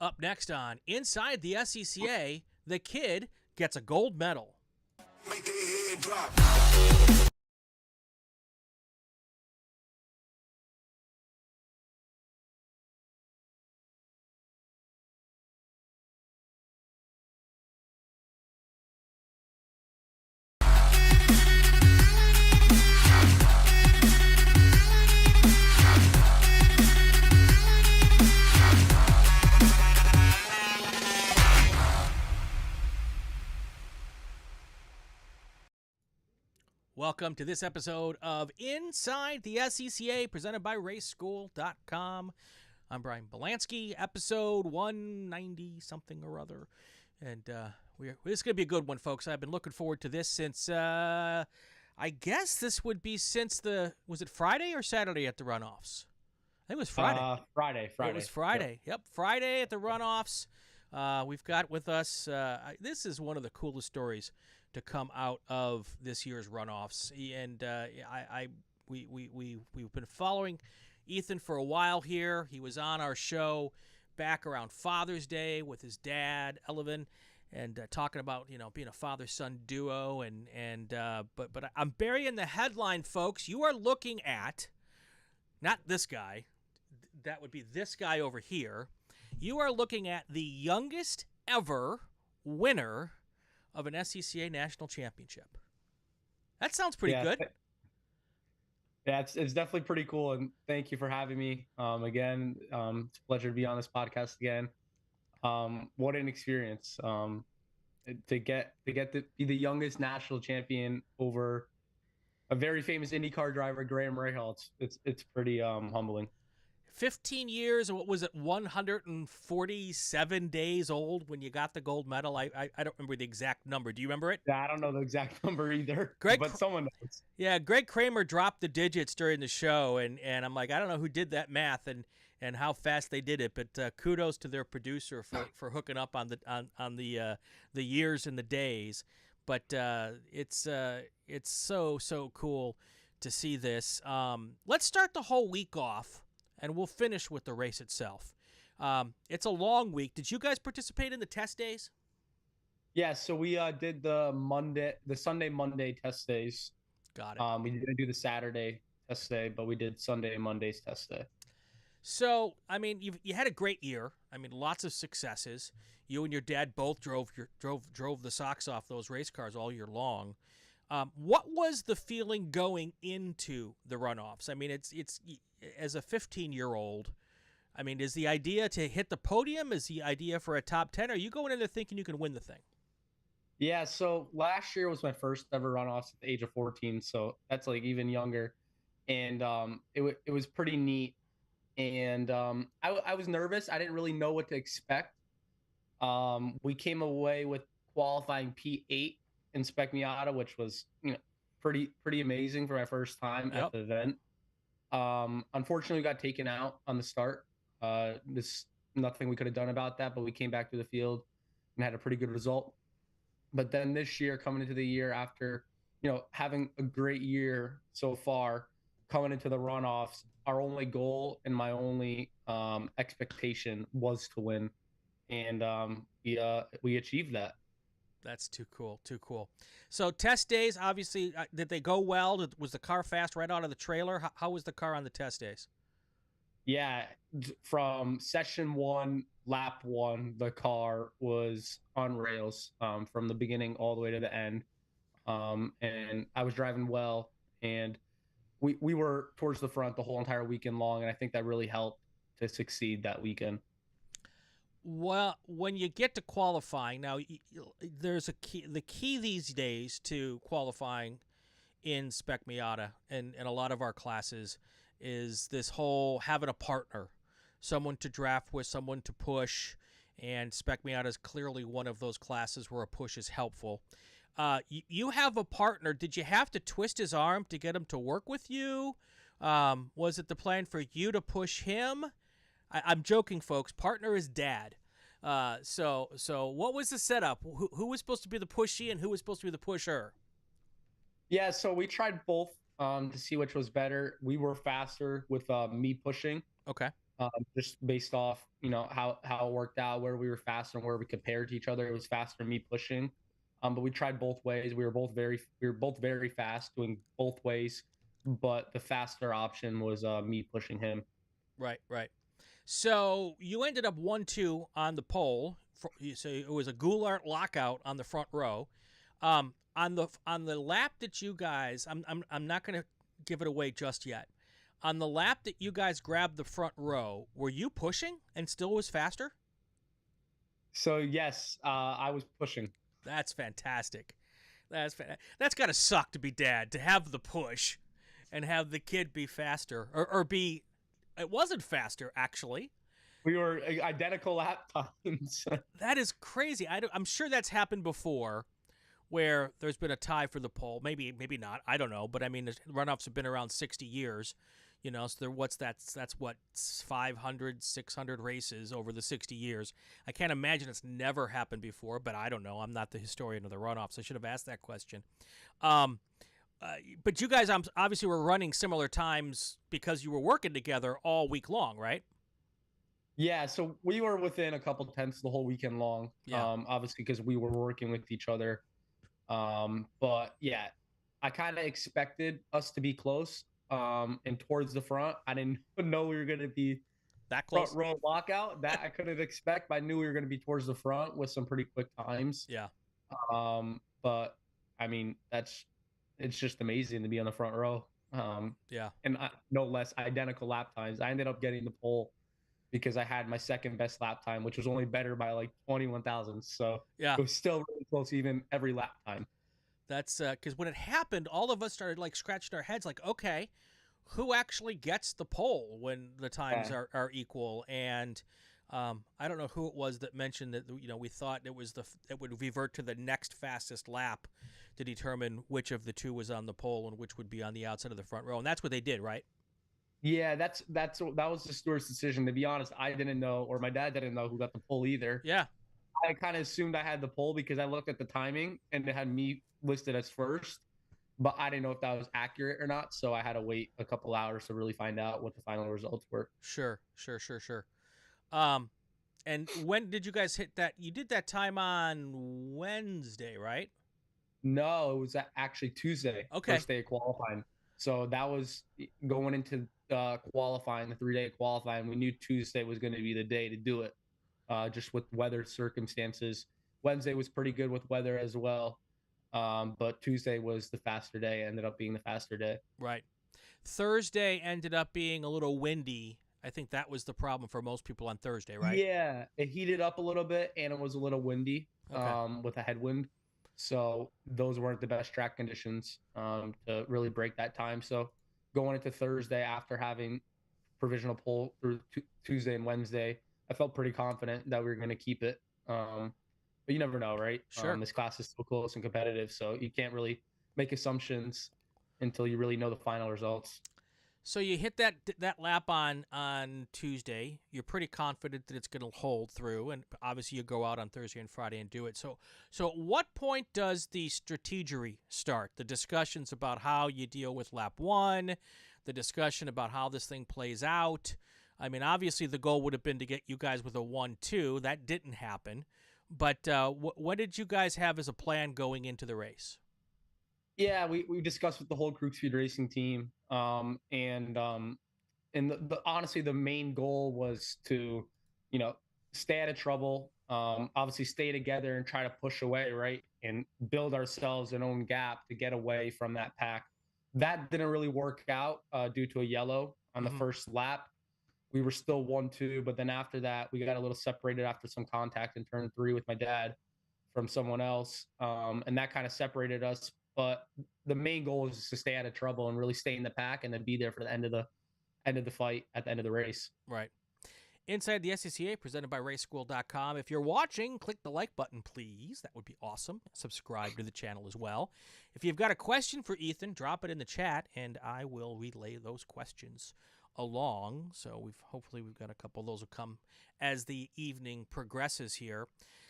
Up next on Inside the SCCA, the kid gets a gold medal. Make their head drop. Welcome to this episode of Inside the SCCA, presented by RaceSchool.com. I'm Brian Bielanski, episode 190-something or other. And this is going to be a good one, folks. I've been looking forward to this since, I guess this would be since was it Friday or Saturday at the Runoffs? I think it was Friday. Friday. It was Friday. Yep, Friday at the Runoffs. We've got with us, this is one of the coolest stories to come out of this year's Runoffs, and we've been following Ethan for a while here. He was on our show back around Father's Day with his dad, Elvin, and talking about being a father-son duo, but I'm burying the headline, folks. You are looking at not this guy, that would be this guy over here. You are looking at the youngest ever winner of an SCCA national championship. That sounds pretty good. Yeah, it's definitely pretty cool, and thank you for having me again. It's a pleasure to be on this podcast again. What an experience to get to be the youngest national champion over a very famous IndyCar driver, Graham Rahal. It's pretty humbling. 15 years, what was it, 147 days old when you got the gold medal? I don't remember the exact number. Do you remember it? Yeah, I don't know the exact number either, but someone knows. Yeah, Greg Kramer dropped the digits during the show, and I'm like, I don't know who did that math and how fast they did it, but kudos to their producer for hooking up on the years and the days. But it's so cool to see this. Let's start the whole week off, and we'll finish with the race itself. It's a long week. Did you guys participate in the test days? Yeah, so we did the Sunday, Monday test days. Got it. We didn't do the Saturday test day, but we did Sunday and Monday's test day. So, I mean, you had a great year. I mean, lots of successes. You and your dad both drove the socks off those race cars all year long. What was the feeling going into the Runoffs? I mean, it's as a 15-year-old, I mean, is the idea to hit the podium? Is the idea for a top 10? Are you going in there thinking you can win the thing? Yeah, so last year was my first ever Runoffs at the age of 14, so that's like even younger. And it was pretty neat. And I was nervous. I didn't really know what to expect. We came away with qualifying P8 in Spec Miata, which was pretty amazing for my first time at the event. Unfortunately, we got taken out on the start. There's nothing we could have done about that, but we came back to the field and had a pretty good result. But then this year, coming into the year after having a great year so far, coming into the Runoffs, our only goal and my only expectation was to win, and we achieved that. That's too cool. So test days, obviously, did they go well? Was the car fast right out of the trailer? How was the car on the test days? Yeah, from session 1, lap 1, the car was on rails from the beginning all the way to the end, and I was driving well, and we were towards the front the whole entire weekend long, and I think that really helped to succeed that weekend. Well, when you get to qualifying, now there's a key. The key these days to qualifying in Spec Miata and a lot of our classes is this whole having a partner, someone to draft with, someone to push, and Spec Miata is clearly one of those classes where a push is helpful. You have a partner. Did you have to twist his arm to get him to work with you? Was it the plan for you to push him? I'm joking, folks. Partner is dad. So what was the setup? Who was supposed to be the pushy and who was supposed to be the pusher? Yeah, so we tried both to see which was better. We were faster with me pushing. Okay. just based off, how it worked out, where we were faster and where we compared to each other. It was faster me pushing. But we tried both ways. We were both very fast doing both ways, but the faster option was me pushing him. Right, right. So you ended up 1-2 on the pole. So it was a Goulart lockout on the front row. On the lap that you guys, I'm not going to give it away just yet. On the lap that you guys grabbed the front row, were you pushing and still was faster? So yes, I was pushing. That's fantastic. That's got to suck to be dad, to have the push and have the kid be faster or be. It wasn't faster, actually. We were identical lap times. That is crazy. I'm sure that's happened before, where there's been a tie for the pole. Maybe not. I don't know. But I mean, the runoffs have been around 60 years. So that's what 500, 600 races over the 60 years. I can't imagine it's never happened before. But I don't know. I'm not the historian of the runoffs. I should have asked that question. But you guys obviously were running similar times because you were working together all week long, right? Yeah, so we were within a couple tenths the whole weekend long. Yeah. Obviously because we were working with each other. But yeah, I kind of expected us to be close. And towards the front, I didn't know we were going to be that close. Front row lockout. That I couldn't expect. But I knew we were going to be towards the front with some pretty quick times. Yeah. But I mean, it's just amazing to be on the front row. Yeah. And no less identical lap times. I ended up getting the pole because I had my second best lap time, which was only better by like 21 thousandths. So yeah, it was still really close, even every lap time. That's because when it happened, all of us started like scratching our heads, like, okay, who actually gets the pole when the times are equal? And I don't know who it was that mentioned that we thought it would revert to the next fastest lap to determine which of the two was on the pole and which would be on the outside of the front row, and that's what they did, right? Yeah, that was the steward's decision. To be honest, I didn't know, or my dad didn't know who got the pole either. Yeah, I kind of assumed I had the pole because I looked at the timing and it had me listed as first, but I didn't know if that was accurate or not. So I had to wait a couple hours to really find out what the final results were. Sure. And when did you guys hit that? You did that time on Wednesday, right? No, it was actually Tuesday. Okay. First day of qualifying. So that was going into qualifying, the 3-day qualifying. We knew Tuesday was going to be the day to do it, just with weather circumstances. Wednesday was pretty good with weather as well. But Tuesday was the faster day, ended up being the faster day. Right. Thursday ended up being a little windy. I think that was the problem for most people on Thursday, right? Yeah, it heated up a little bit, and it was a little windy with a headwind. So those weren't the best track conditions to really break that time. So going into Thursday after having provisional pole through Tuesday and Wednesday, I felt pretty confident that we were going to keep it. But you never know, right? Sure. This class is so close and competitive, so you can't really make assumptions until you really know the final results. So you hit that lap on Tuesday. You're pretty confident that it's going to hold through, and obviously you go out on Thursday and Friday and do it. So at what point does the strategery start? The discussions about how you deal with lap one, the discussion about how this thing plays out. I mean, obviously the goal would have been to get you guys with a 1-2. That didn't happen. But what did you guys have as a plan going into the race? Yeah, we discussed with the whole Crew Speed Racing team, and honestly, the main goal was to, stay out of trouble, obviously stay together and try to push away, right, and build ourselves an own gap to get away from that pack. That didn't really work out due to a yellow on the first lap. We were still 1-2, but then after that, we got a little separated after some contact in turn 3 with my dad from someone else, and that kind of separated us. But the main goal is to stay out of trouble and really stay in the pack and then be there for the end of the fight at the end of the race. Right. Inside the SCCA, presented by RaceSchool.com. If you're watching, click the like button, please. That would be awesome. Subscribe to the channel as well. If you've got a question for Ethan, drop it in the chat, and I will relay those questions along. So hopefully we've got a couple of those will come as the evening progresses here.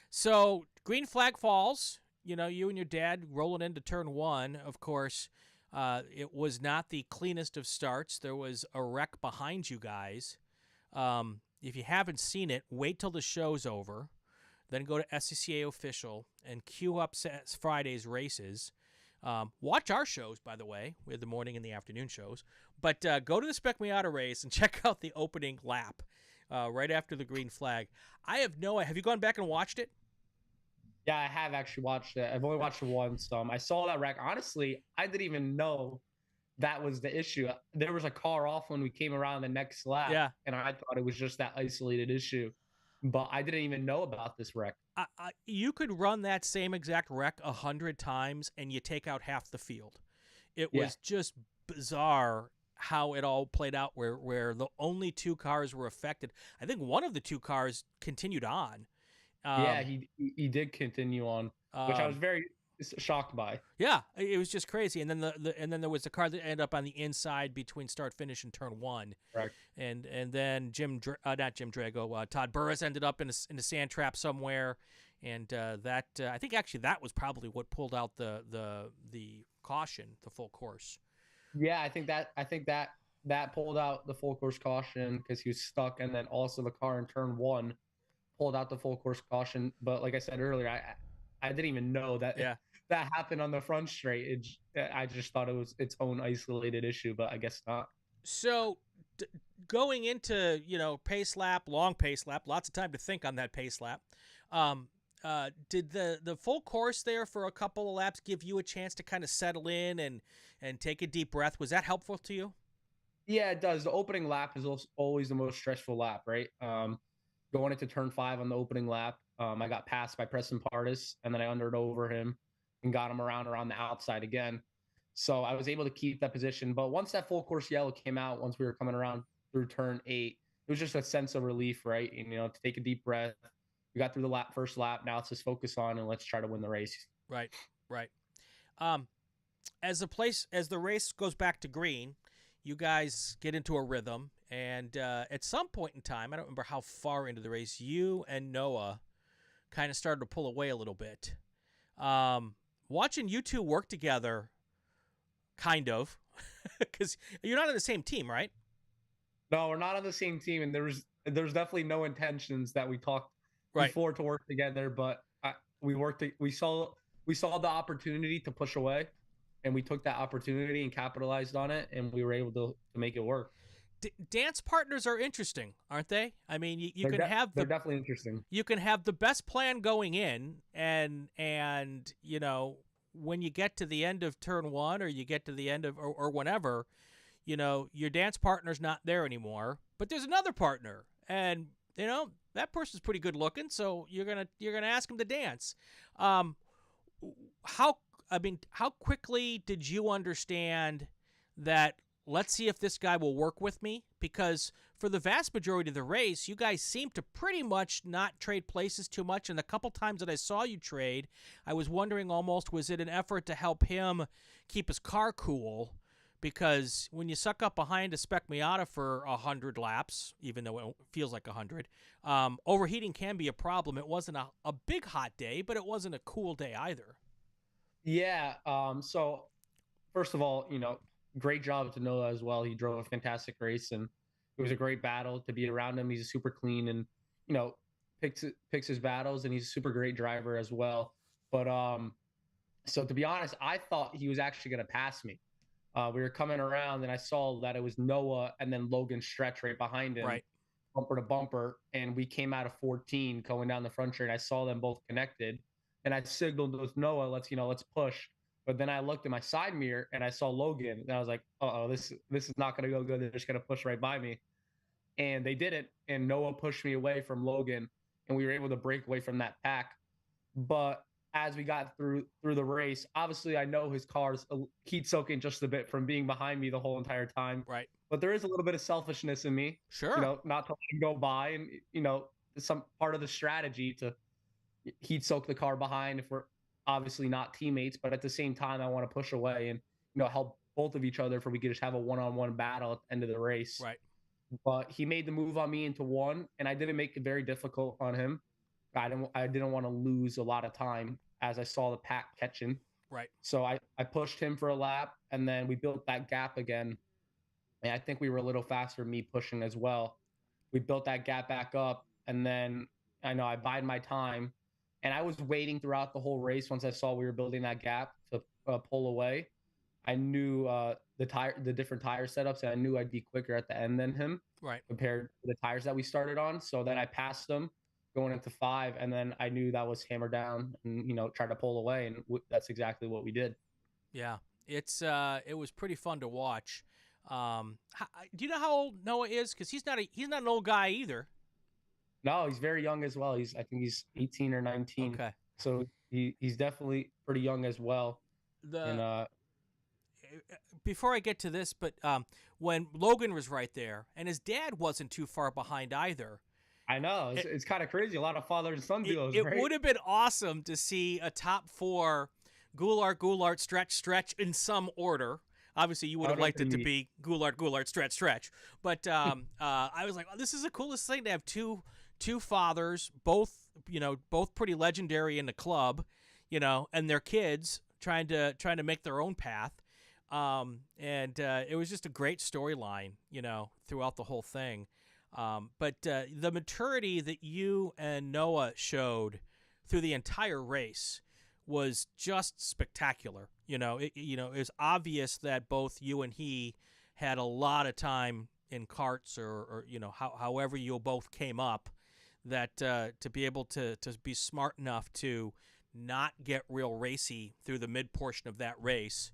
So green flag falls. You and your dad rolling into turn 1, of course, it was not the cleanest of starts. There was a wreck behind you guys. If you haven't seen it, wait till the show's over, then go to SCCA Official and queue up Friday's races. Watch our shows, by the way. We have the morning and the afternoon shows. But go to the Spec Miata race and check out the opening lap right after the green flag. Have you gone back and watched it? Yeah, I have actually watched it. I've only watched it once. I saw that wreck. Honestly, I didn't even know that was the issue. There was a car off when we came around the next lap, Yeah. And I thought it was just that isolated issue. But I didn't even know about this wreck. You could run that same exact wreck 100 times and you take out half the field. It was just bizarre how it all played out where the only 2 cars were affected. I think one of the 2 cars continued on. He did continue on, which I was very shocked by. Yeah, it was just crazy. And then then there was the car that ended up on the inside between start finish and turn 1. Correct. And then Todd Burris ended up in a sand trap somewhere, and I think actually that was probably what pulled out the caution, the full course. Yeah, I think that pulled out the full course caution because he was stuck, and then also the car in turn 1 pulled out the full course caution. But like I said earlier, I didn't even know that that happened on the front straight. I just thought it was its own isolated issue, but I guess not. So going into pace lap, long pace lap, lots of time to think on that pace lap. Did the full course there for a couple of laps give you a chance to kind of settle in and take a deep breath? Was that helpful to you? Yeah, it does. The opening lap is always the most stressful lap, right? Going into turn 5 on the opening lap, I got passed by Preston Pardis, and then I undered over him and got him around the outside again. So I was able to keep that position. But once that full course yellow came out, once we were coming around through turn 8, it was just a sense of relief, right? And, to take a deep breath. We got through the first lap. Now let's just focus on and let's try to win the race. Right. As the race goes back to green, you guys get into a rhythm. And at some point in time, I don't remember how far into the race, you and Noah kind of started to pull away a little bit. Watching you two work together, kind of, because you're not on the same team, right? No, we're not on the same team, and there's definitely no intentions that we talked before to work together. But we saw the opportunity to push away, and we took that opportunity and capitalized on it, and we were able to make it work. Dance partners are interesting, aren't they? I mean, they're definitely interesting. You can have the best plan going in, and when you get to the end of turn 1 or you get to the end of or whenever, your dance partner's not there anymore, but there's another partner, and that person's pretty good looking, so you're gonna ask him to dance. How quickly did you understand that? Let's see if this guy will work with me, because for the vast majority of the race, you guys seem to pretty much not trade places too much. And the couple times that I saw you trade, I was wondering almost, was it an effort to help him keep his car cool? Because when you suck up behind a Spec Miata for 100 laps, even though it feels like 100, overheating can be a problem. It wasn't a big hot day, but it wasn't a cool day either. Yeah. So first of all, great job to Noah as well. He drove a fantastic race, and it was a great battle to be around him. He's super clean and, picks his battles, and he's a super great driver as well. But so to be honest, I thought he was actually going to pass me. We were coming around, and I saw that it was Noah and then Logan Stretch right behind him, bumper to bumper. And we came out of 14 going down the front straight. I saw them both connected, and I signaled with Noah, let's push. But then I looked in my side mirror and I saw Logan, and I was like, uh-oh, this is not going to go good. They're just going to push right by me. And they didn't. And Noah pushed me away from Logan, and we were able to break away from that pack. But as we got through the race, obviously I know his car's heat soaking just a bit from being behind me the whole entire time. Right. But there is a little bit of selfishness in me. Sure. Not to let him go by, and, some part of the strategy to heat soak the car behind if we're obviously not teammates, but at the same time, I want to push away and, help both of each other, for we could just have a one-on-one battle at the end of the race. Right. But he made the move on me into 1, and I didn't make it very difficult on him. I didn't want to lose a lot of time as I saw the pack catching. Right. So I pushed him for a lap, and then we built that gap again. And I think we were a little faster, me pushing as well. we built that gap back up, and then I know I bided my time, and I was waiting throughout the whole race. Once I saw we were building that gap to pull away, I knew the different tire setups, and I knew I'd be quicker at the end than him Right. compared to the tires that we started on. So then I passed them going into 5, and then I knew that was hammer down and try to pull away, and that's exactly what we did. Yeah, it was pretty fun to watch. Do you know how old Noah is? Because he's not an old guy either. No, he's very young as well. I think he's 18 or 19. Okay. So he's definitely pretty young as well. Before I get to this, but when Logan was right there, and his dad wasn't too far behind either. I know. It's kind of crazy. A lot of father and son duos, It right? would have been awesome to see a top 4 Goulart, stretch in some order. Obviously, you would have liked it to be Goulart, stretch. But I was like, oh, this is the coolest thing to have two fathers, both pretty legendary in the club, and their kids trying to make their own path. And it was just a great storyline, throughout the whole thing. But the maturity that you and Noah showed through the entire race was just spectacular. It was obvious that both you and he had a lot of time in karts or however you both came up, that to be able to be smart enough to not get real racy through the mid portion of that race,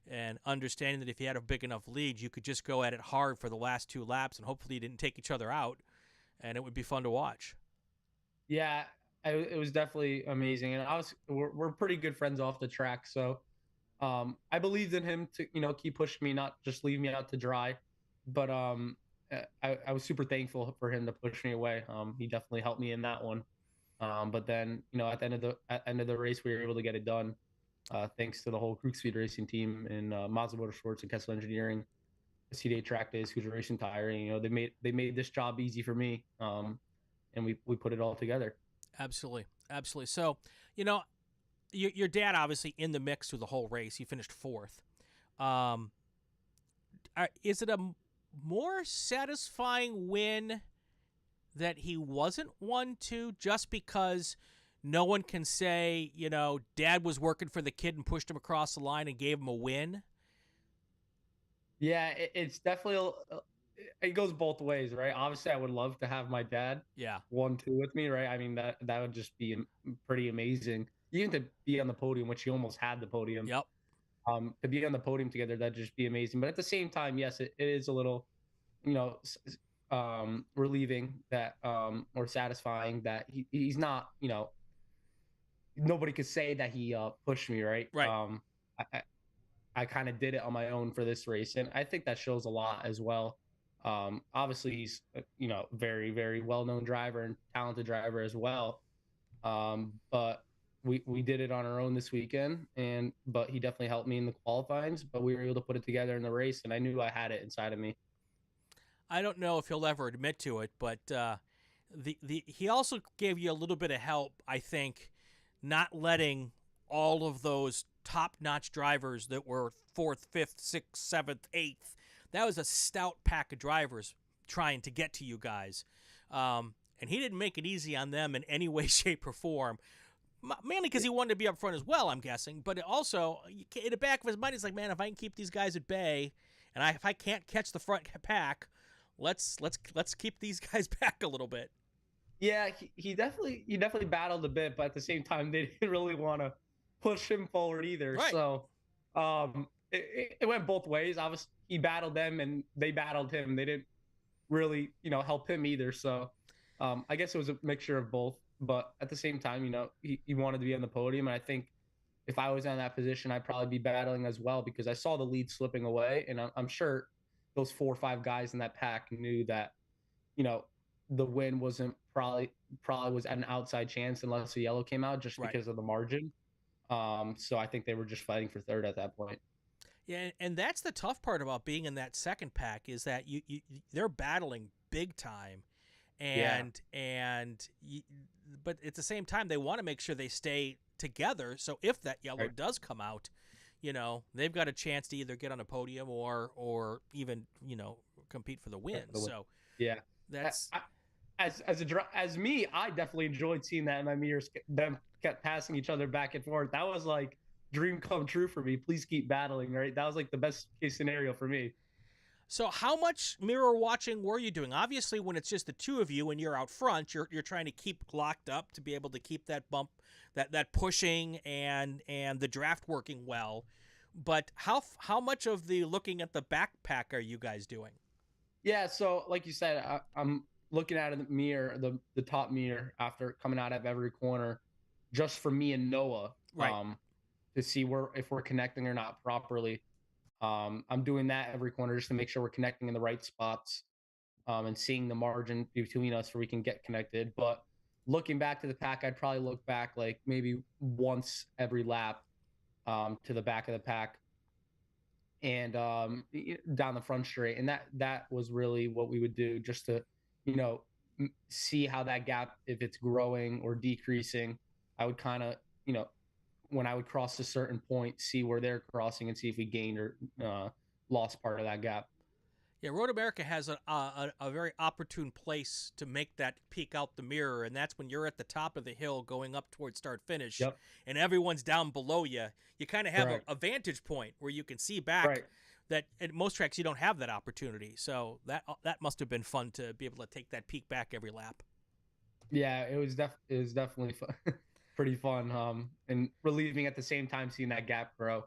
and understanding that if you had a big enough lead, you could just go at it hard for the last 2 laps, and hopefully you didn't take each other out, and it would be fun to watch. Yeah, it was definitely amazing, and we're pretty good friends off the track, so I believed in him to keep pushing me, not just leave me out to dry. But I was super thankful for him to push me away. He definitely helped me in that one. But then at the end of the race, we were able to get it done. Thanks to the whole Crook Speed Racing team and Mazda Motorsports and Kessel Engineering, CDA Track Days, Hoosier Racing Tire. They made this job easy for me, and we put it all together. Absolutely. So, your dad obviously in the mix through the whole race. He finished 4th. Is it a more satisfying win that he wasn't 1-2 just because no one can say, Dad was working for the kid and pushed him across the line and gave him a win? Yeah, it's definitely it goes both ways, right? Obviously, I would love to have my dad 1-2 with me, right? I mean, that would just be pretty amazing. Even to be on the podium, which he almost had the podium. Yep. To be on the podium together, that'd just be amazing. But at the same time, yes, it is a little, relieving that, or satisfying that he's not, nobody could say that he pushed me, right? Right. I kind of did it on my own for this race, and I think that shows a lot as well. Obviously, he's very, very well-known driver and talented driver as well. But we did it on our own this weekend, but he definitely helped me in the qualifyings. But we were able to put it together in the race, and I knew I had it inside of me. I don't know if he'll ever admit to it, but he also gave you a little bit of help, I think, not letting all of those top-notch drivers that were 4th, 5th, 6th, 7th, 8th. That was a stout pack of drivers trying to get to you guys. And he didn't make it easy on them in any way, shape, or form. Mainly because he wanted to be up front as well, I'm guessing. But also, in the back of his mind, he's like, man, if I can keep these guys at bay, and if I can't catch the front pack, let's keep these guys back a little bit. Yeah, he definitely battled a bit, but at the same time, they didn't really want to push him forward either. Right. So it went both ways. Obviously, he battled them, and they battled him. They didn't really, help him either. So I guess it was a mixture of both. But at the same time, he wanted to be on the podium, and I think if I was in that position, I'd probably be battling as well, because I saw the lead slipping away, and I'm sure those 4 or 5 guys in that pack knew that, the win wasn't probably was an outside chance unless the yellow came out, just because of the margin. So I think they were just fighting for 3rd at that point. Yeah, and that's the tough part about being in that second pack, is that they're battling big time, but at the same time they want to make sure they stay together. So if that yellow does come out, they've got a chance to either get on a podium or even compete for the win. So yeah. That's As me, I definitely enjoyed seeing that in my mirrors. Them kept passing each other back and forth. That was like dream come true for me. Please keep battling, right? That was like the best case scenario for me. so. How much mirror watching were you doing? Obviously, when it's just the two of you and you're out front, you're trying to keep locked up to be able to keep that bump, that pushing and the draft working well. But how much of the looking at the backpack are you guys doing? Yeah, so like you said, I'm looking at the mirror, the top mirror after coming out of every corner, just for me and Noah, Right. to see if we're connecting or not properly. I'm doing that every corner just to make sure we're connecting in the right spots, and seeing the margin between us where we can get connected. But looking back to the pack, I'd probably look back like maybe once every lap, to the back of the pack and down the front straight, and that was really what we would do just to, you know, see how that gap, if it's growing or decreasing. I would kind of, when I would cross a certain point, see where they're crossing and see if we gained or lost part of that gap. Yeah, Road America has a very opportune place to make that peek out the mirror, and that's when you're at the top of the hill going up towards start finish, Yep. and everyone's down below you. You kind of have Correct. a vantage point where you can see back. Right. That at most tracks you don't have that opportunity, so that must have been fun to be able to take that peek back every lap. Yeah, it was definitely fun. Pretty fun, and relieving at the same time seeing that gap grow.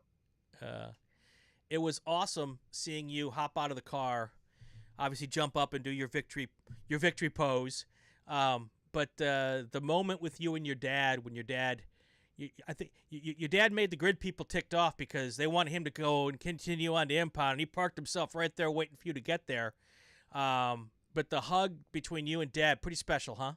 It was awesome seeing you hop out of the car, obviously jump up and do your victory pose. But the moment with you and your dad, when your dad, I think your dad made the grid people ticked off because they wanted him to go and continue on to impound, and he parked himself right there waiting for you to get there. But the hug between you and Dad, pretty special, huh?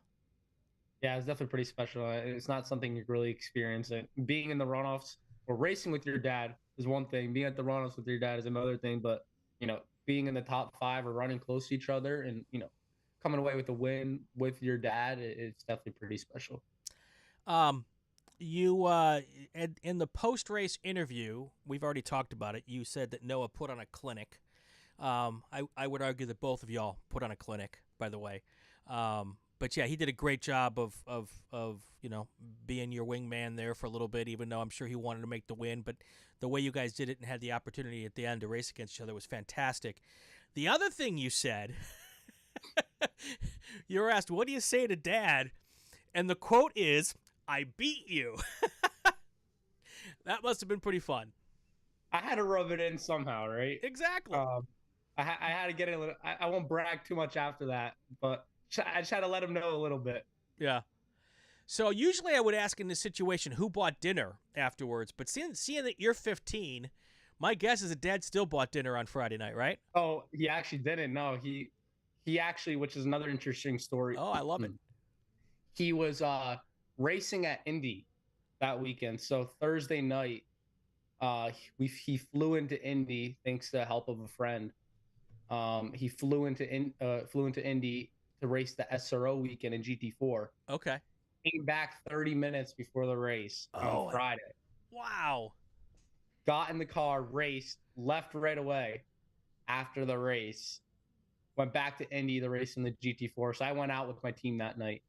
Yeah, it's definitely pretty special. It's not something you really experience. Being in the runoffs or racing with your dad is one thing. Being at the runoffs with your dad is another thing. But being in the top 5 or running close to each other, and coming away with the win with your dad, it's definitely pretty special. You in the post-race interview, we've already talked about it. You said that Noah put on a clinic. I would argue that both of y'all put on a clinic, by the way. But yeah, he did a great job of being your wingman there for a little bit, even though I'm sure he wanted to make the win. But the way you guys did it and had the opportunity at the end to race against each other was fantastic. The other thing you said, you were asked, "What do you say to Dad?" And the quote is, "I beat you." That must have been pretty fun. I had to rub it in somehow, right? Exactly. I had to get it a little. I won't brag too much after that, but I just had to let him know a little bit. Yeah. So usually I would ask in this situation who bought dinner afterwards, but seeing that you're 15, my guess is that Dad still bought dinner on Friday night, right? Oh, he actually didn't. No, he actually, which is another interesting story. Oh, I love it. He was racing at Indy that weekend. So Thursday night, he flew into Indy thanks to the help of a friend. He flew into Indy to race the SRO weekend in GT4. Okay. Came back 30 minutes before the race on Friday. Wow. Got in the car, raced, left right away after the race. Went back to Indy to race in the GT4. So I went out with my team that night.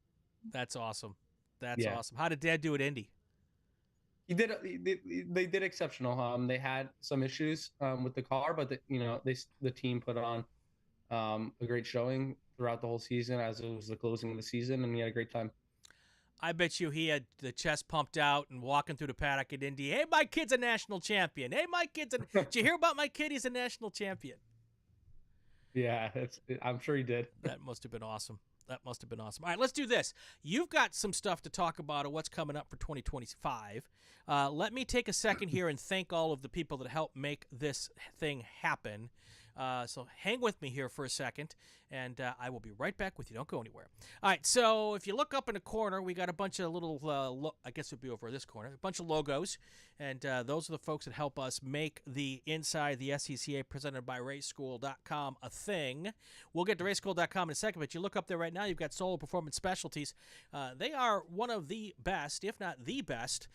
That's awesome. That's awesome. How did Dad do at Indy? They did exceptional. They had some issues with the car, but the team put on a great showing throughout the whole season as it was the closing of the season, and we had a great time. I bet you he had the chest pumped out and walking through the paddock at Indy. Hey, my kid's a national champion. Hey, my kid's did you hear about my kid? He's a national champion. Yeah, I'm sure he did. That must have been awesome. That must have been awesome. All right, let's do this. You've got some stuff to talk about of what's coming up for 2025. Let me take a second here and thank all of the people that helped make this thing happen. So hang with me here for a second, and I will be right back with you. Don't go anywhere. All right, so if you look up in the corner, we got a bunch of little, I guess it would be over this corner, a bunch of logos, and those are the folks that help us make the Inside the SCCA presented by RaceSchool.com a thing. We'll get to RaceSchool.com in a second, but you look up there right now, you've got Solo Performance Specialties. They are one of the best, if not the best,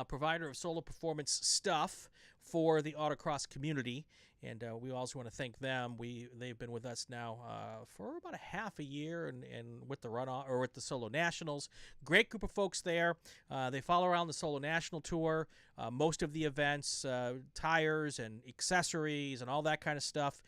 provider of solo performance stuff for the autocross community. And we also want to thank them. They've been with us now for about a half a year, and with the runoff or with the Solo Nationals. Great group of folks there. They follow around the Solo National Tour, most of the events, tires and accessories and all that kind of stuff.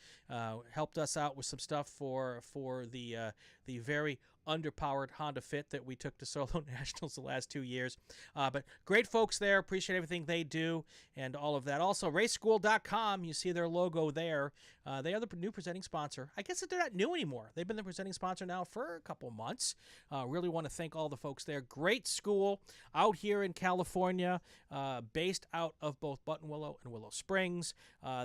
Helped us out with some stuff for the very underpowered Honda Fit that we took to Solo Nationals the last 2 years. But great folks there. Appreciate everything they do and all of that. Also, raceschool.com, you see their logo there. They are the new presenting sponsor. I guess that they're not new anymore. They've been the presenting sponsor now for a couple months. Really want to thank all the folks there. Great school out here in California, based out of both Buttonwillow and Willow Springs.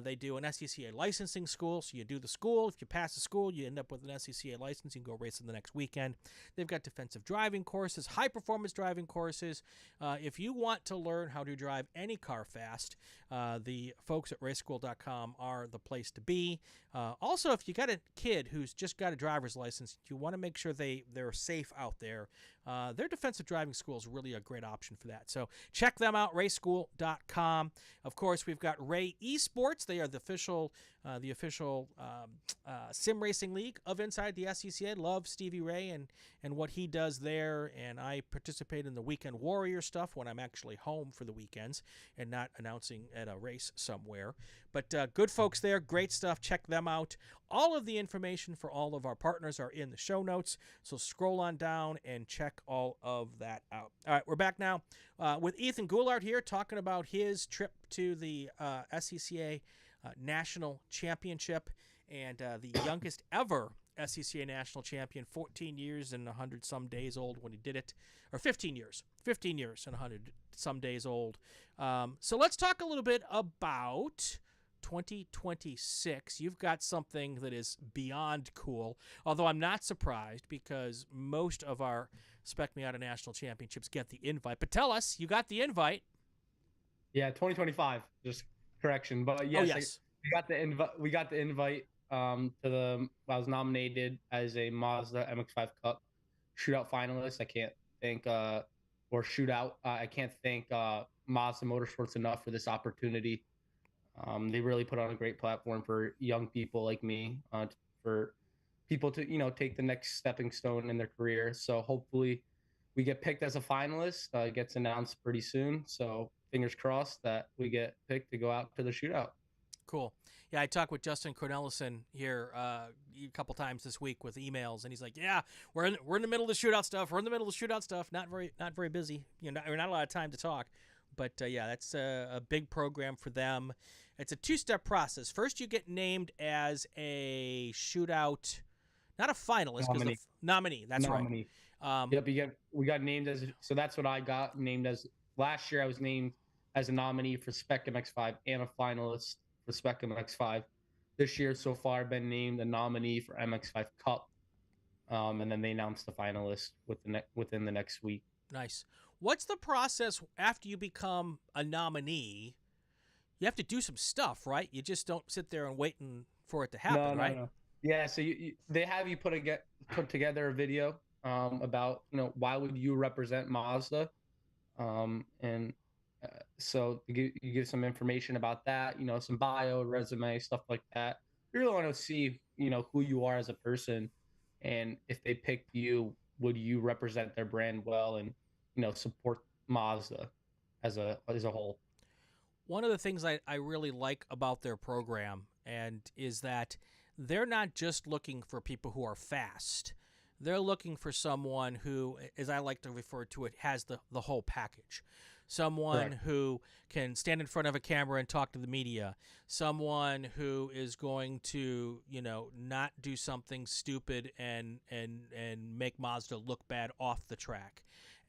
They do an SCCA licensing school, so you do the school. If you pass the school, you end up with an SCCA license. You can go racing the next weekend. They've got defensive driving courses, high-performance driving courses. If you want to learn how to drive any car fast, the folks at raceschool.com are the place to be. Also, if you got a kid who's just got a driver's license, you want to make sure they're safe out there. Their defensive driving school is really a great option for that. So check them out, raceschool.com. Of course, we've got Ray Esports. They are the official sim racing league of Inside the SCCA. Love Stevie Ray and what he does there. And I participate in the Weekend Warrior stuff when I'm actually home for the weekends and not announcing at a race somewhere. But good folks there, great stuff. Check them out. All of the information for all of our partners are in the show notes, so scroll on down and check all of that out. All right, we're back now with Ethan Goulart here talking about his trip to the SCCA National Championship, and the youngest ever SCCA National Champion, 14 years and 100-some days old when he did it, or 15 years and 100-some days old. So let's talk a little bit about 2026. You've got something that is beyond cool, although I'm not surprised because most of our Spec Miata National Championships get the invite. But tell us, you got the invite. Yeah, 2025. Just correction, but yes, yes. We got the invite. I was nominated as a Mazda MX-5 Cup shootout finalist. I can't thank I can't thank Mazda Motorsports enough for this opportunity. They really put on a great platform for young people like me, for people to, take the next stepping stone in their career. So hopefully we get picked as a finalist. It gets announced pretty soon. So fingers crossed that we get picked to go out to the shootout. Cool. Yeah, I talked with Justin Cornelison here a couple times this week with emails, and he's like, "Yeah, we're in the middle of the shootout stuff. Not very busy. We're not a lot of time to talk." But yeah, that's a big program for them. It's a two-step process. First, you get named as a shootout, not a finalist, because nominee. That's nominee. Right. Yep, we got named as. So that's what I got named as. Last year, I was named as a nominee for Spec MX-5 and a finalist for Spec MX-5. This year, so far, I've been named a nominee for MX-5 Cup, and then they announced the finalist within the next week. Nice. What's the process after you become a nominee? You have to do some stuff, right? You just don't sit there and wait for it to happen, right? No. Yeah, so they have you put together a video about, why would you represent Mazda? So you give some information about that, some bio, resume, stuff like that. You really want to see, who you are as a person, and if they picked you, would you represent their brand well and, support Mazda as a whole. One of the things I really like about their program is that they're not just looking for people who are fast. They're looking for someone who, as I like to refer to it, has the whole package. Someone Correct. Who can stand in front of a camera and talk to the media. Someone who is going to, not do something stupid and make Mazda look bad off the track.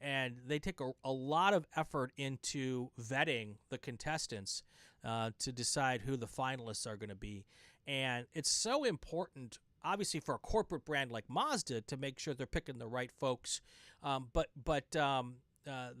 And they take a lot of effort into vetting the contestants to decide who the finalists are going to be. And it's so important, obviously, for a corporate brand like Mazda to make sure they're picking the right folks. But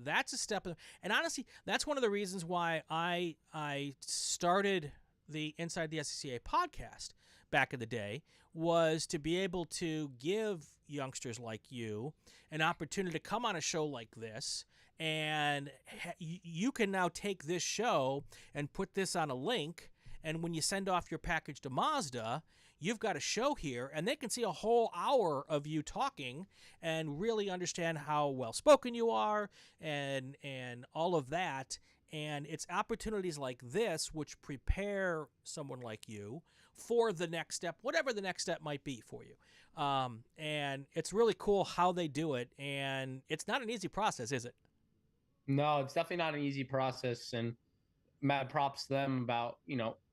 that's a step. And honestly, that's one of the reasons why I started the Inside the SCCA podcast back in the day, was to be able to give youngsters like you an opportunity to come on a show like this And you can now take this show and put this on a link, and when you send off your package to Mazda, you've got a show here, and they can see a whole hour of you talking and really understand how well-spoken you are and all of that. And it's opportunities like this which prepare someone like you for the next step, whatever the next step might be for you. And it's really cool how they do it, and it's not an easy process, is it? No, it's definitely not an easy process, and mad props to them about,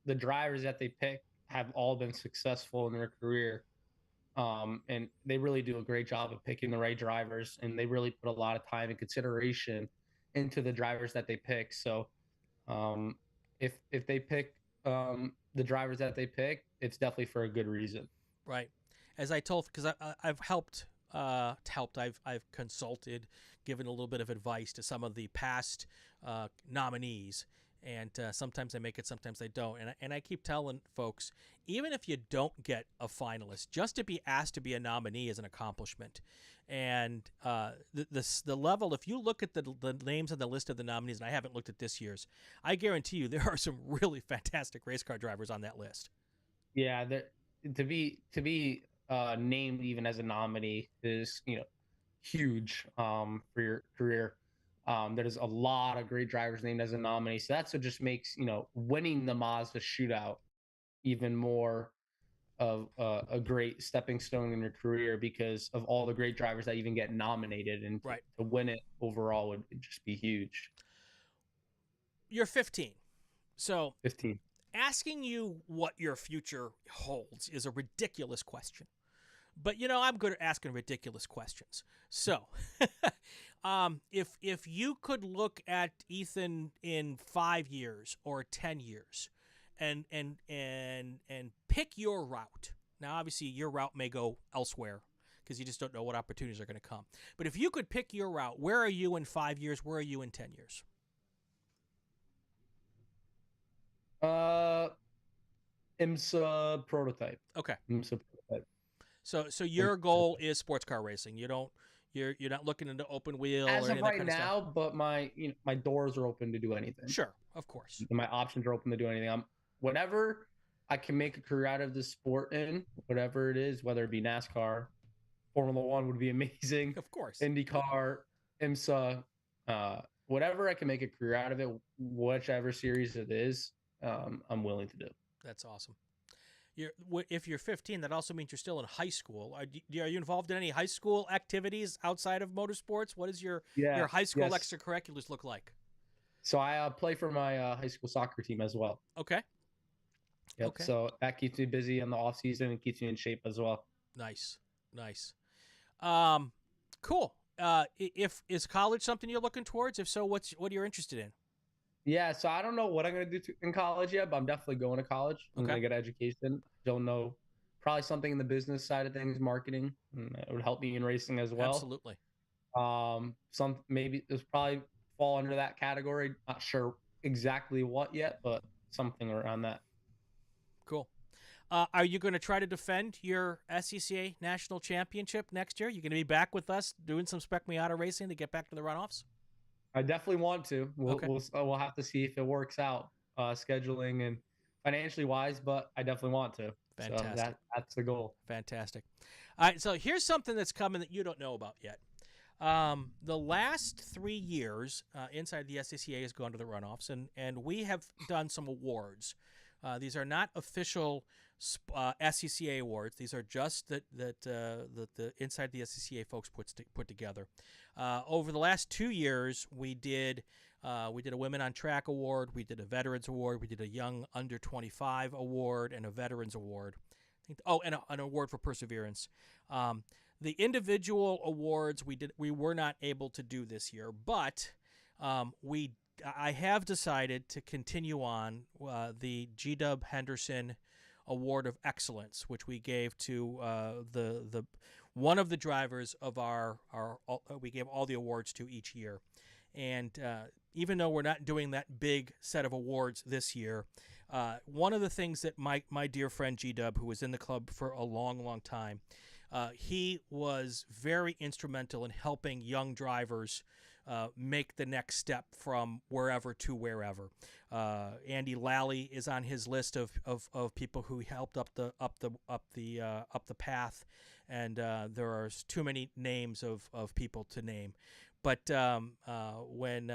the drivers that they pick have all been successful in their career. And they really do a great job of picking the right drivers, and they really put a lot of time and consideration into the drivers that they pick. So if they pick the drivers that they pick, it's definitely for a good reason. Right. As I told, because I've helped, I've consulted, given a little bit of advice to some of the past nominees, and sometimes they make it, sometimes they don't. And I keep telling folks, even if you don't get a finalist, just to be asked to be a nominee is an accomplishment. And the level, if you look at the names on the list of the nominees, and I haven't looked at this year's, I guarantee you there are some really fantastic race car drivers on that list. Yeah, to be named even as a nominee is huge for your career. There's a lot of great drivers named as a nominee, so that's what just makes winning the Mazda shootout even more of a great stepping stone in your career, because of all the great drivers that even get nominated, and right. to win it overall would just be huge. You're 15, so 15. Asking you what your future holds is a ridiculous question. But, I'm good at asking ridiculous questions. So, if you could look at Ethan in 5 years or 10 years and pick your route. Now, obviously, your route may go elsewhere because you just don't know what opportunities are going to come. But if you could pick your route, where are you in 5 years? Where are you in 10 years? IMSA prototype. Okay. IMSA prototype. So your goal is sports car racing. You're not looking into open wheel as or of any right of that kind now, of stuff. but my doors are open to do anything. Sure, of course. My options are open to do anything. Whatever I can make a career out of this sport in, whatever it is, whether it be NASCAR, Formula One would be amazing. Of course. IndyCar, IMSA, whatever I can make a career out of it, whichever series it is, I'm willing to do. That's awesome. If you're 15, that also means you're still in high school. Are you involved in any high school activities outside of motorsports? What does your high school extracurriculars look like? So I play for my high school soccer team as well. Okay. Yep. Okay. So that keeps me busy in the off season and keeps me in shape as well. Nice. Cool. Is college something you're looking towards? If so, what are you interested in? Yeah, so I don't know what I'm going to do in college yet, but I'm definitely going to college. I'm going to get education. Don't know, probably something in the business side of things, marketing. It would help me in racing as well. Absolutely. Maybe it's probably fall under that category. Not sure exactly what yet, but something around that. Cool. Are you going to try to defend your SCCA national championship next year? You going to be back with us doing some Spec Miata racing to get back to the runoffs? I definitely want to. We'll have to see if it works out, scheduling and financially wise, but I definitely want to. Fantastic. So that's the goal. Fantastic. All right, so here's something that's coming that you don't know about yet. The last 3 years, Inside the SCCA has gone to the runoffs, and we have done some awards. These are not official SCCA awards. These are just that the Inside the SCCA folks put together. Over the last 2 years, we did a Women on Track award, we did a Veterans award, we did a Young Under 25 award, and a Veterans award. And an award for perseverance. The individual awards we were not able to do this year, but I have decided to continue on the G-Dub Henderson Award of Excellence, which we gave to the one of the drivers of we gave all the awards to each year. And even though we're not doing that big set of awards this year, one of the things that my dear friend G-Dub, who was in the club for a long, long time, he was very instrumental in helping young drivers make the next step from wherever to wherever. Andy Lally is on his list of people who helped up the path, and there are too many names of people to name. But when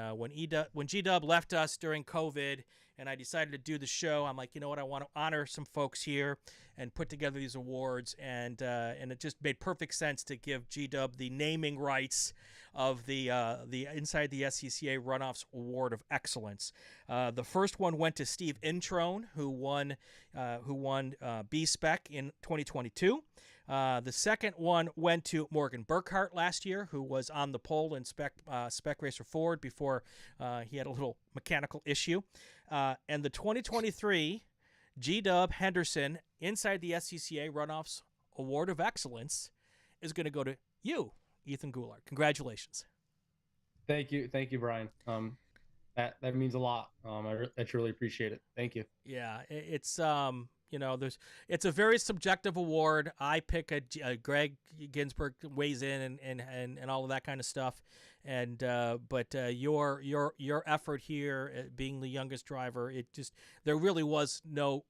G-Dub left us during COVID, and I decided to do the show, I'm like, you know what, I want to honor some folks here and put together these awards, and it just made perfect sense to give G-Dub the naming rights of the Inside the SCCA Runoffs Award of Excellence. The first one went to Steve Introne, who won B-Spec in 2022. The second one went to Morgan Burkhart last year, who was on the pole in Spec Racer Ford before he had a little mechanical issue. And the 2023 G-Dub Henderson Inside the SCCA Runoffs Award of Excellence is going to go to you, Ethan Goulart. Congratulations. Thank you, Brian. That means a lot. I truly appreciate it. Thank you. Yeah, it's it's a very subjective award. I pick a Greg Ginsburg weighs in and all of that kind of stuff, and but your effort here, being the youngest driver, there really was no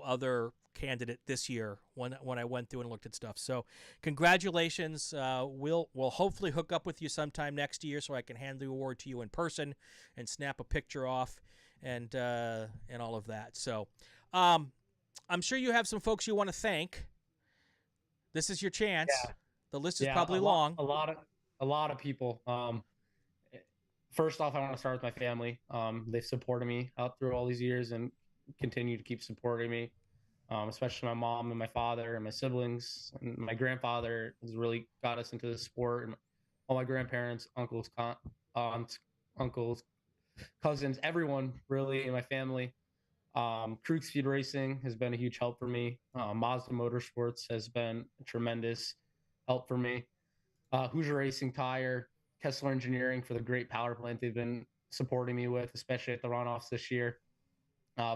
other candidate this year when I went through and looked at stuff. So congratulations. We'll hopefully hook up with you sometime next year so I can hand the award to you in person and snap a picture off and all of that. So I'm sure you have some folks you want to thank. This is your chance. Yeah. The list is probably long. A lot of people. First off, I want to start with my family. They've supported me out through all these years and continue to keep supporting me. Especially my mom and my father and my siblings, and my grandfather has really got us into the sport, and all my grandparents, uncles, aunts, uncles, cousins, everyone really in my family. Krug Speed Racing has been a huge help for me. Mazda Motorsports has been a tremendous help for me. Hoosier Racing Tire, Kessler Engineering for the great power plant they've been supporting me with, especially at the runoffs this year.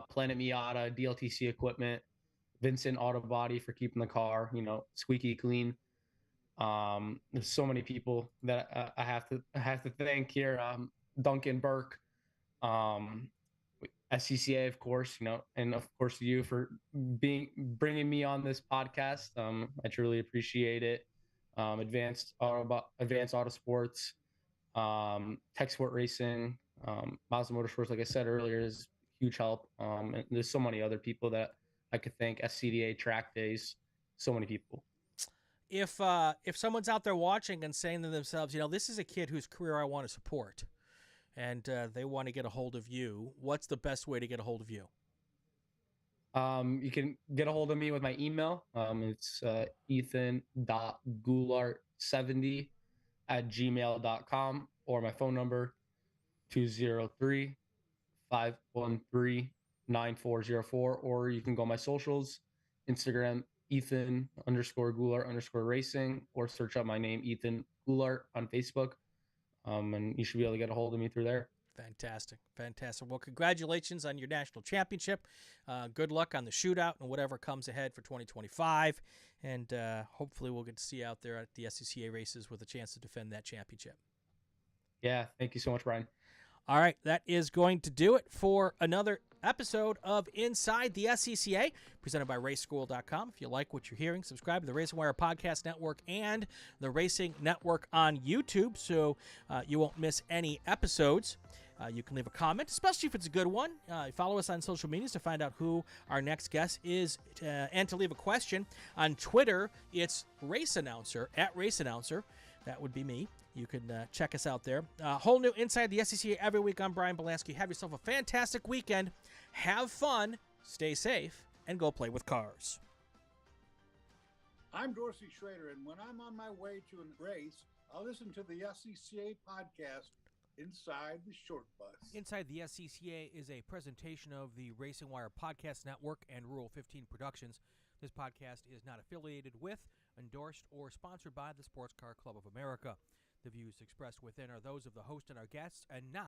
Planet Miata, DLTC Equipment, Vincent Auto Body for keeping the car, squeaky clean. There's so many people that I have to thank here. Duncan Burke, SCCA, of course, and of course you for bringing me on this podcast. I truly appreciate it. Advanced Autosports, Tech Sport Racing, Mazda Motorsports, like I said earlier, is huge help. And there's so many other people that I could thank. SCDA Track Days, so many people. If someone's out there watching and saying to themselves, this is a kid whose career I want to support, and they want to get a hold of you, what's the best way to get a hold of you? You can get a hold of me with my email. It's ethan.goulart70@gmail.com, or my phone number 203-513-9404, or you can go on my socials, Instagram, Ethan_Goulart_racing, or search up my name, Ethan Goulart, on Facebook. And you should be able to get a hold of me through there. Fantastic. Well, congratulations on your national championship. Good luck on the shootout and whatever comes ahead for 2025. And hopefully we'll get to see you out there at the SCCA races with a chance to defend that championship. Yeah, thank you so much, Brian. All right, that is going to do it for another episode of Inside the SCCA, presented by RaceSchool.com. If you like what you're hearing, subscribe to the RacingWire Podcast Network and the Racing Network on YouTube so you won't miss any episodes. You can leave a comment, especially if it's a good one. Follow us on social medias to find out who our next guest is, and to leave a question. On Twitter, it's Race Announcer, @RaceAnnouncer. That would be me. You can check us out there. Whole new Inside the SCCA every week. I'm Brian Bielanski. Have yourself a fantastic weekend. Have fun, stay safe, and go play with cars. I'm Dorsey Schrader, and when I'm on my way to a race, I'll listen to the SCCA podcast, Inside the Short Bus. Inside the SCCA is a presentation of the RacingWire Podcast Network and Rule 15 Productions. This podcast is not affiliated with, endorsed, or sponsored by the Sports Car Club of America. The views expressed within are those of the host and our guests, and not